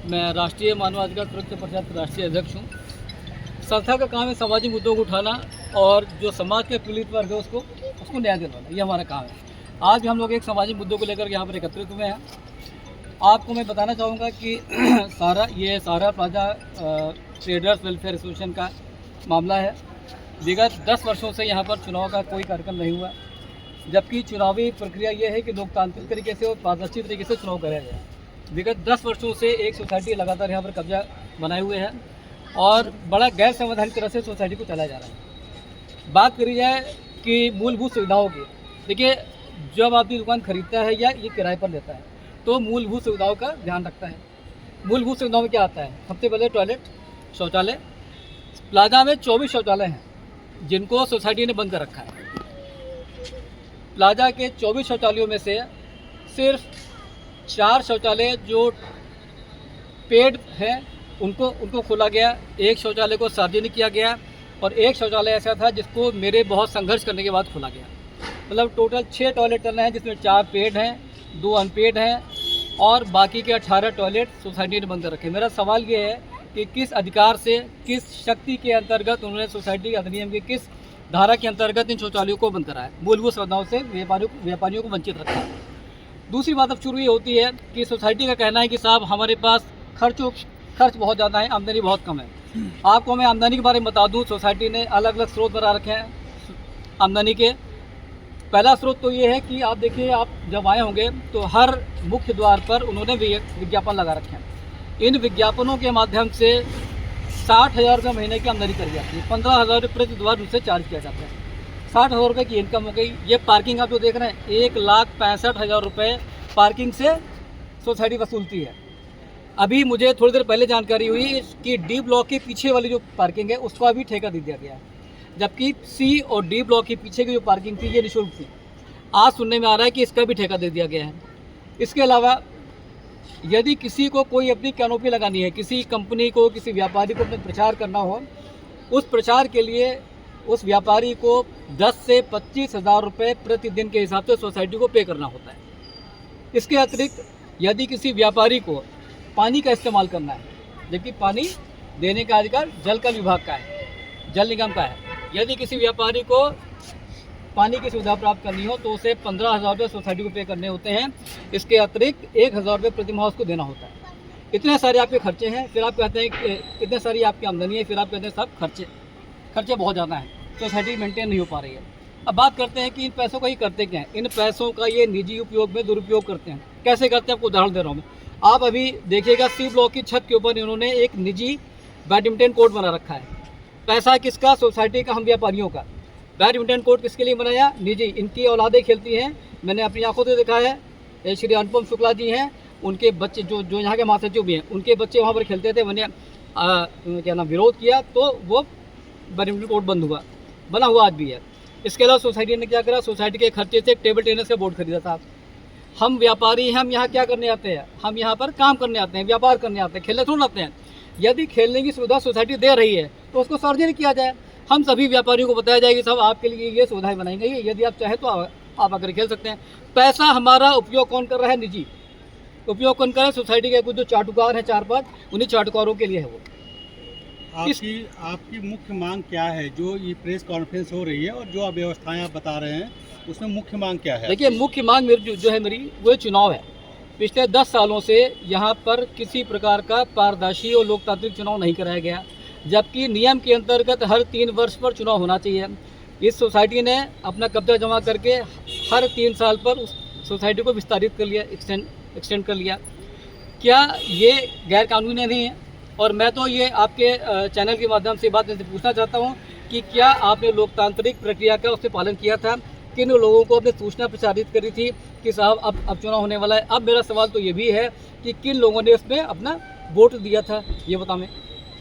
मैं राष्ट्रीय मानवाधिकार सुरक्षा परिषद का राष्ट्रीय अध्यक्ष हूँ। संस्था का काम है सामाजिक मुद्दों को उठाना और जो समाज के पीड़ित वर्ग है उसको न्याय दिलवाना, ये हमारा काम है। आज भी हम लोग एक सामाजिक मुद्दों को लेकर यहाँ पर एकत्रित हुए हैं। आपको मैं बताना चाहूँगा कि सहारा प्लाजा ट्रेडर्स वेलफेयर एसोसिएशन का मामला है। विगत 10 वर्षों से यहाँ पर चुनाव का कोई कार्यक्रम नहीं हुआ, जबकि चुनावी प्रक्रिया ये है कि लोकतांत्रिक तरीके से और पारदर्शी तरीके से चुनाव कराया जाए। विगत 10 वर्षों से एक सोसाइटी लगातार यहाँ पर कब्जा बनाए हुए है और बड़ा गैर संवैधानिक तरह से सोसाइटी को चलाया जा रहा है। बात करी जाए कि मूलभूत सुविधाओं की, देखिए जब आपकी दुकान खरीदता है या ये किराए पर लेता है तो मूलभूत सुविधाओं का ध्यान रखता है। मूलभूत सुविधाओं में क्या आता है? सबसे पहले टॉयलेट, शौचालय। प्लाजा में 24 शौचालय हैं जिनको सोसाइटी ने बंद कर रखा है। प्लाजा के 24 शौचालयों में से सिर्फ 4 शौचालय जो पेड हैं उनको खोला गया, एक शौचालय को सार्वजनिक किया गया और एक शौचालय ऐसा था जिसको मेरे बहुत संघर्ष करने के बाद खोला गया। मतलब टोटल 6 टॉयलेट चल रहे हैं जिसमें 4 पेड हैं, 2 अनपेड हैं और बाकी के 18 टॉयलेट सोसाइटी ने बंद कर रखे। मेरा सवाल ये है कि किस अधिकार से, किस शक्ति के अंतर्गत उन्होंने सोसाइटी अधिनियम के किस धारा के अंतर्गत इन शौचालयों को बंद करा है? मूलभूत सुविधाओं से व्यापारियों को वंचित रखा है। दूसरी बात अब शुरू ये होती है कि सोसाइटी का कहना है कि साहब हमारे पास खर्च बहुत ज़्यादा है, आमदनी बहुत कम है। आपको मैं आमदनी के बारे में बता दूं, सोसाइटी ने अलग अलग स्रोत बना रखे हैं आमदनी के। पहला स्रोत तो ये है कि आप देखिए, आप जब आए होंगे तो हर मुख्य द्वार पर उन्होंने विज्ञापन लगा रखे हैं। इन विज्ञापनों के माध्यम से 60,000 रुपये महीने की आमदनी करी जाती है। 15,000 रुपये प्रति द्वार उनसे चार्ज किया जाता है। 60,000 रुपये की इनकम हो गई। ये पार्किंग आप जो देख रहे हैं, 1,65,000 रुपये पार्किंग से सोसाइटी वसूलती है। अभी मुझे थोड़ी देर पहले जानकारी हुई कि डी ब्लॉक के पीछे वाली जो पार्किंग है उसको अभी ठेका दे दिया गया है, जबकि सी और डी ब्लॉक के पीछे की जो पार्किंग थी ये निःशुल्क थी। आज सुनने में आ रहा है कि इसका भी ठेका दे दिया गया है। इसके अलावा यदि किसी को कोई अपनी कैनोपी लगानी है, किसी कंपनी को, किसी व्यापारी को अपने प्रचार करना हो, उस प्रचार के लिए उस व्यापारी को 10 से 25,000 रुपये प्रतिदिन के हिसाब से सोसाइटी को पे करना होता है। इसके अतिरिक्त यदि किसी व्यापारी को पानी का इस्तेमाल करना है, जबकि पानी देने का अधिकार जल का विभाग का है, जल निगम का है, यदि किसी व्यापारी को पानी की सुविधा प्राप्त करनी हो तो उसे 15,000 रुपये सोसाइटी को पे करने होते हैं। इसके अतिरिक्त 1,000 रुपये प्रति माह उसको देना होता है। इतने सारे आपके खर्चे हैं, फिर आप कहते हैं कि इतने सारी आपकी आमदनी है, फिर आप कहते हैं सब खर्चे बहुत ज़्यादा हैं, सोसाइटी मेंटेन नहीं हो पा रही है। अब बात करते हैं कि इन पैसों का ही करते क्या हैं। इन पैसों का ये निजी उपयोग में दुरुपयोग करते हैं। कैसे करते हैं आपको उदाहरण दे रहा हूँ मैं। आप अभी देखिएगा, सी ब्लॉक की छत के ऊपर इन्होंने एक निजी बैडमिंटन कोर्ट बना रखा है। पैसा किसका? सोसाइटी का, हम व्यापारियों का। बैडमिंटन कोर्ट किसके लिए बनाया? निजी। इनकी औलादें खेलती हैं, मैंने अपनी आंखों से देखा है। श्री अनुपम शुक्ला जी हैं, उनके बच्चे जो यहाँ के महासचिव भी हैं, उनके बच्चे वहाँ पर खेलते थे। मैंने विरोध किया तो वो बैडमिंटन कोर्ट बना हुआ आज भी है। इसके अलावा सोसाइटी ने क्या करा? सोसाइटी के खर्चे से टेबल टेनिस का बोर्ड खरीदा था। हम व्यापारी हैं, हम यहाँ क्या करने आते हैं? हम यहाँ पर काम करने आते हैं, व्यापार करने आते हैं, खेलने थोड़ा आते हैं। यदि खेलने की सुविधा सोसाइटी दे रही है तो उसको सार्वजनिक किया जाए। हम सभी व्यापारियों को बताया जाएगा, साहब आपके लिए ये सुविधाएं बनाई गई है, यदि आप चाहें तो आप आकर खेल सकते हैं। पैसा हमारा उपयोग कौन कर रहा है? निजी। उपयोग कौन कर रहा है? सोसाइटी के कुछ जो चाटुकार हैं 4-5, उन्हीं चाटुकारों के लिए है वो। आपकी मुख्य मांग क्या है? जो ये प्रेस कॉन्फ्रेंस हो रही है और जो व्यवस्थाएं आप बता रहे हैं, उसमें मुख्य मांग क्या है? देखिए, मुख्य मांग मेरी जो है वो चुनाव है। पिछले 10 सालों से यहाँ पर किसी प्रकार का पारदर्शी और लोकतांत्रिक चुनाव नहीं कराया गया, जबकि नियम के अंतर्गत हर 3 वर्ष पर चुनाव होना चाहिए। इस सोसाइटी ने अपना कब्जा जमा करके हर 3 साल पर उस सोसाइटी को विस्तारित कर लिया, एक्सटेंड कर लिया। क्या ये गैर कानूनी नहीं है? और मैं तो ये आपके चैनल के माध्यम से बात पूछना चाहता हूँ कि क्या आपने लोकतांत्रिक प्रक्रिया का उससे पालन किया था? किन लोगों को आपने सूचना प्रचारित करी थी कि साहब अब चुनाव होने वाला है? अब मेरा सवाल तो ये भी है कि किन लोगों ने उसमें अपना वोट दिया था, ये बताएं।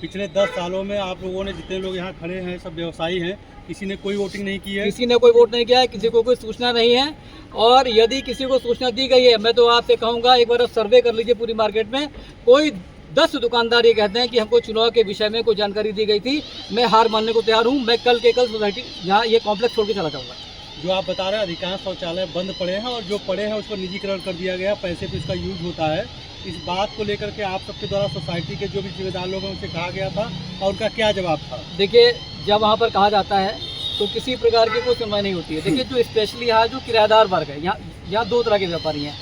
पिछले 10 सालों में आप लोगों ने, जितने लोग यहाँ खड़े हैं सब व्यवसायी हैं, किसी ने कोई वोटिंग नहीं की है? किसी ने कोई वोट नहीं किया है, किसी को कोई सूचना नहीं है। और यदि किसी को सूचना दी गई है, मैं तो आपसे कहूँगा एक बार सर्वे कर लीजिए पूरी मार्केट में। कोई 10 दुकानदार ये कहते हैं कि हमको चुनाव के विषय में कोई जानकारी दी गई थी। मैं हार मानने को तैयार हूँ। मैं कल सोसाइटी यहाँ ये कॉम्प्लेक्स छोड़ के चला जाऊँगा। जो आप बता रहे हैं अधिकांश शौचालय बंद पड़े हैं और जो पड़े हैं उस पर निजीकरण कर दिया गया, पैसे पे इसका यूज होता है, इस बात को लेकर के आप सबके द्वारा सोसाइटी के जो भी जिम्मेदार लोग हैं उनसे कहा गया था और उनका क्या जवाब था? देखिए, जब वहाँ पर कहा जाता है तो किसी प्रकार की कोई सुनवाई नहीं होती है। देखिए, जो स्पेशली यहाँ जो किराएदार वर्ग है, यहाँ दो तरह के व्यापारी हैं।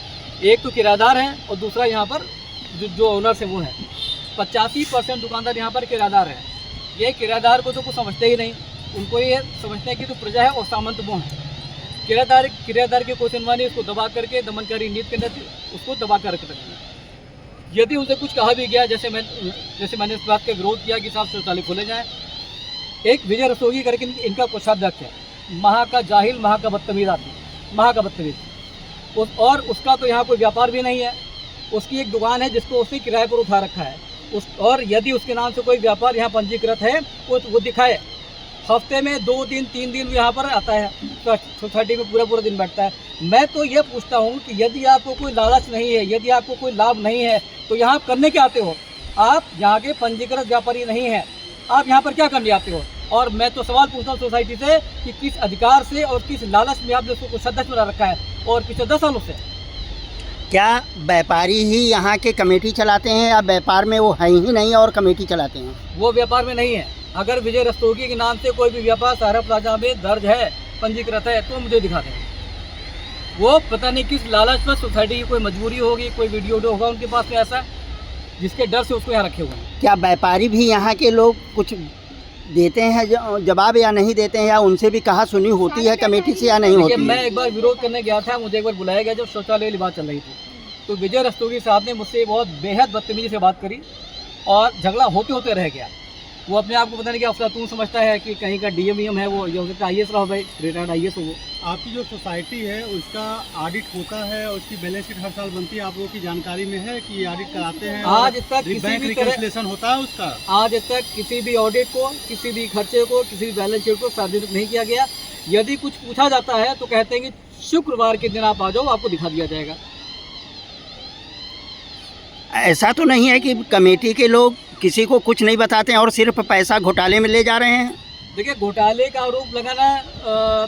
एक तो किराएदार हैं और दूसरा यहाँ पर जो ओनर्स हैं वो हैं। 85% दुकानदार यहाँ पर किराएदार हैं। ये किराएदार को तो कुछ समझते ही नहीं, उनको ये समझते हैं कि तो प्रजा है और सामंत वो हैं। किराएदार की कोई सुनवाई नहीं, उसको दबा करके दमनकारी नीति के तहत उसको दबा कर रखना है। यदि उनसे कुछ कहा भी गया, जैसे मैंने इस बात का विरोध किया कि साहब शौचालय खोले जाएँ। एक विजय रस्तोगी करके इनका कोषाध्यक्ष है, महा का जाहिल, महा का बदतमीज आदमी, महा का बदतमीज। और उसका तो यहाँ कोई व्यापार भी नहीं है। उसकी एक दुकान है जिसको उसने किराए पर उठा रखा है। और यदि उसके नाम से कोई व्यापार यहाँ पंजीकृत है वो दिखाए। हफ्ते में 2 दिन 3 दिन यहाँ पर आता है, सोसाइटी में पूरा दिन बैठता है। मैं तो ये पूछता हूँ कि यदि आपको कोई लालच नहीं है, यदि आपको कोई लाभ नहीं है, तो यहाँ आप करने क्या आते हो? आप यहाँ के पंजीकृत व्यापारी नहीं हैं, आप यहाँ पर क्या करने आते हो? और मैं तो सवाल पूछता हूँ सोसाइटी से कि किस अधिकार से और किस लालच में आपने उसको सदस्य बना रखा है और पिछले 10 सालों से? क्या व्यापारी ही यहाँ के कमेटी चलाते हैं या व्यापार में वो है ही नहीं और कमेटी चलाते हैं? वो व्यापार में नहीं है। अगर विजय रस्तोगी के नाम से कोई भी व्यापार सहारा प्लाजा में दर्ज है, पंजीकृत है, तो मुझे दिखा दें। वो पता नहीं किस लालच में, सोसाइटी की कोई मजबूरी होगी, कोई वीडियो होगा उनके पास में ऐसा, जिसके डर से उसको यहाँ रखे हुए हैं। क्या व्यापारी भी यहाँ के लोग कुछ देते हैं जवाब या नहीं देते हैं, या उनसे भी कहा सुनी होती है कमेटी से या नहीं होती है? मैं एक बार विरोध करने गया था, मुझे एक बार बुलाया गया जब शौचालय की बात चल रही थी, तो विजय रस्तोगी साहब ने मुझसे बहुत बेहद बदतमीजी से बात करी और झगड़ा होते होते रह गया। वो अपने आप को पता नहीं क्या अफलातून समझता है कि कहीं का डीएम है, वो ये हो सकता है IAS रहा भाई, रिटायर्ड IAS हो वो। आपकी जो सोसाइटी है उसका ऑडिट होता है और उसकी बैलेंस शीट हर साल बनती है, आप लोगों की जानकारी में है कि ऑडिट कराते हैं? आज तक किसी बैंक भी रिकन्सिलिएशन होता है उसका? आज तक किसी भी ऑडिट को, किसी भी खर्चे को, किसी भी बैलेंस शीट को सार्वजनिक नहीं किया गया। यदि कुछ पूछा जाता है तो कहते हैं कि शुक्रवार के दिन आप आ जाओ, आपको दिखा दिया जाएगा। ऐसा तो नहीं है कि कमेटी के लोग किसी को कुछ नहीं बताते हैं और सिर्फ पैसा घोटाले में ले जा रहे हैं? देखिए, घोटाले का आरोप लगाना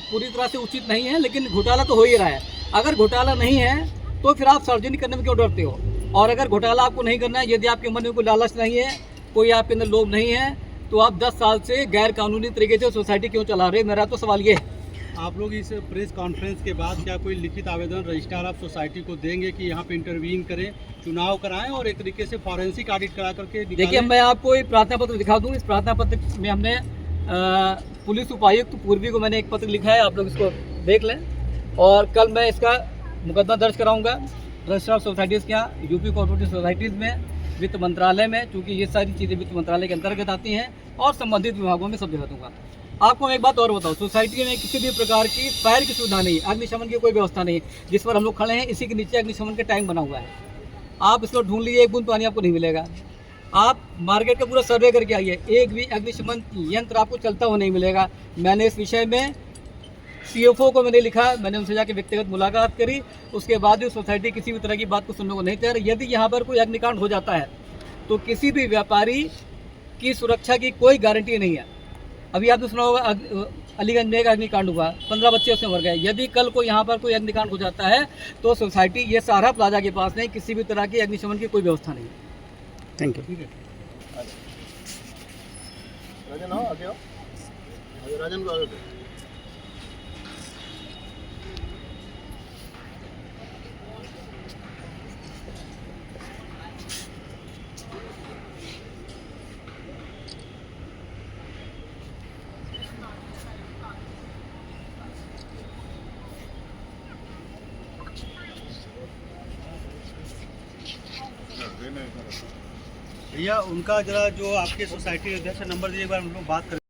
पूरी तरह से उचित नहीं है, लेकिन घोटाला तो हो ही रहा है। अगर घोटाला नहीं है तो फिर आप सार्वजनिक करने में क्यों डरते हो? और अगर घोटाला आपको नहीं करना है, यदि आपके मन में कोई लालच नहीं है, कोई आपके अंदर लोभ नहीं है, तो आप 10 साल से गैर कानूनी तरीके से सोसाइटी क्यों चला रहे हैं? मेरा तो सवाल ये है। आप लोग इस प्रेस कॉन्फ्रेंस के बाद क्या कोई लिखित आवेदन रजिस्ट्रार ऑफ सोसाइटी को देंगे कि यहाँ पे इंटरवीन करें, चुनाव कराएं और एक तरीके से फॉरेंसिक ऑडिट करा करके निकालें? देखिए, मैं आपको एक प्रार्थना पत्र दिखा दूँ। इस प्रार्थना पत्र में हमने पुलिस उपायुक्त पूर्वी को मैंने एक पत्र लिखा है, आप लोग इसको देख लें। और कल मैं इसका मुकदमा दर्ज कराऊंगा रजिस्ट्रार ऑफ सोसाइटीज़ के यहाँ, यूपी कोऑपरेटिव सोसाइटीज़ में, वित्त मंत्रालय में, क्योंकि ये सारी चीज़ें वित्त मंत्रालय के अंतर्गत आती हैं, और संबंधित विभागों में सब जगह दूँगा। आपको मैं एक बात और बताऊँ, सोसाइटी में किसी भी प्रकार की फायर की सुविधा नहीं है, अग्निशमन की कोई व्यवस्था नहीं है। जिस पर हम लोग खड़े हैं, इसी के नीचे अग्निशमन का टैंक बना हुआ है। आप इसको ढूंढ लीजिए, एक बूंद पानी आपको नहीं मिलेगा। आप मार्केट का पूरा सर्वे करके आइए, एक भी अग्निशमन यंत्र आपको चलता हुआ नहीं मिलेगा। मैंने इस विषय में CFO को मैंने लिखा, मैंने उनसे जाके व्यक्तिगत मुलाकात करी, उसके बाद भी सोसाइटी किसी भी तरह की बात को सुनने को नहीं तैयार। यदि यहाँ पर कोई अग्निकांड हो जाता है तो किसी भी व्यापारी की सुरक्षा की कोई गारंटी नहीं है। अभी आपने सुना होगा अलीगंज में एक अग्निकांड हुआ, 15 बच्चे उसमें मर गए। यदि कल को यहाँ पर कोई अग्निकांड हो जाता है तो सोसाइटी ये सहारा प्लाजा के पास नहीं, किसी भी तरह की अग्निशमन की कोई व्यवस्था नहीं है। Thank you. ठीक है। राजन को भैया, उनका जरा जो आपके सोसाइटी अध्यक्ष नंबर दिए, एक बार हम लोग बात करें।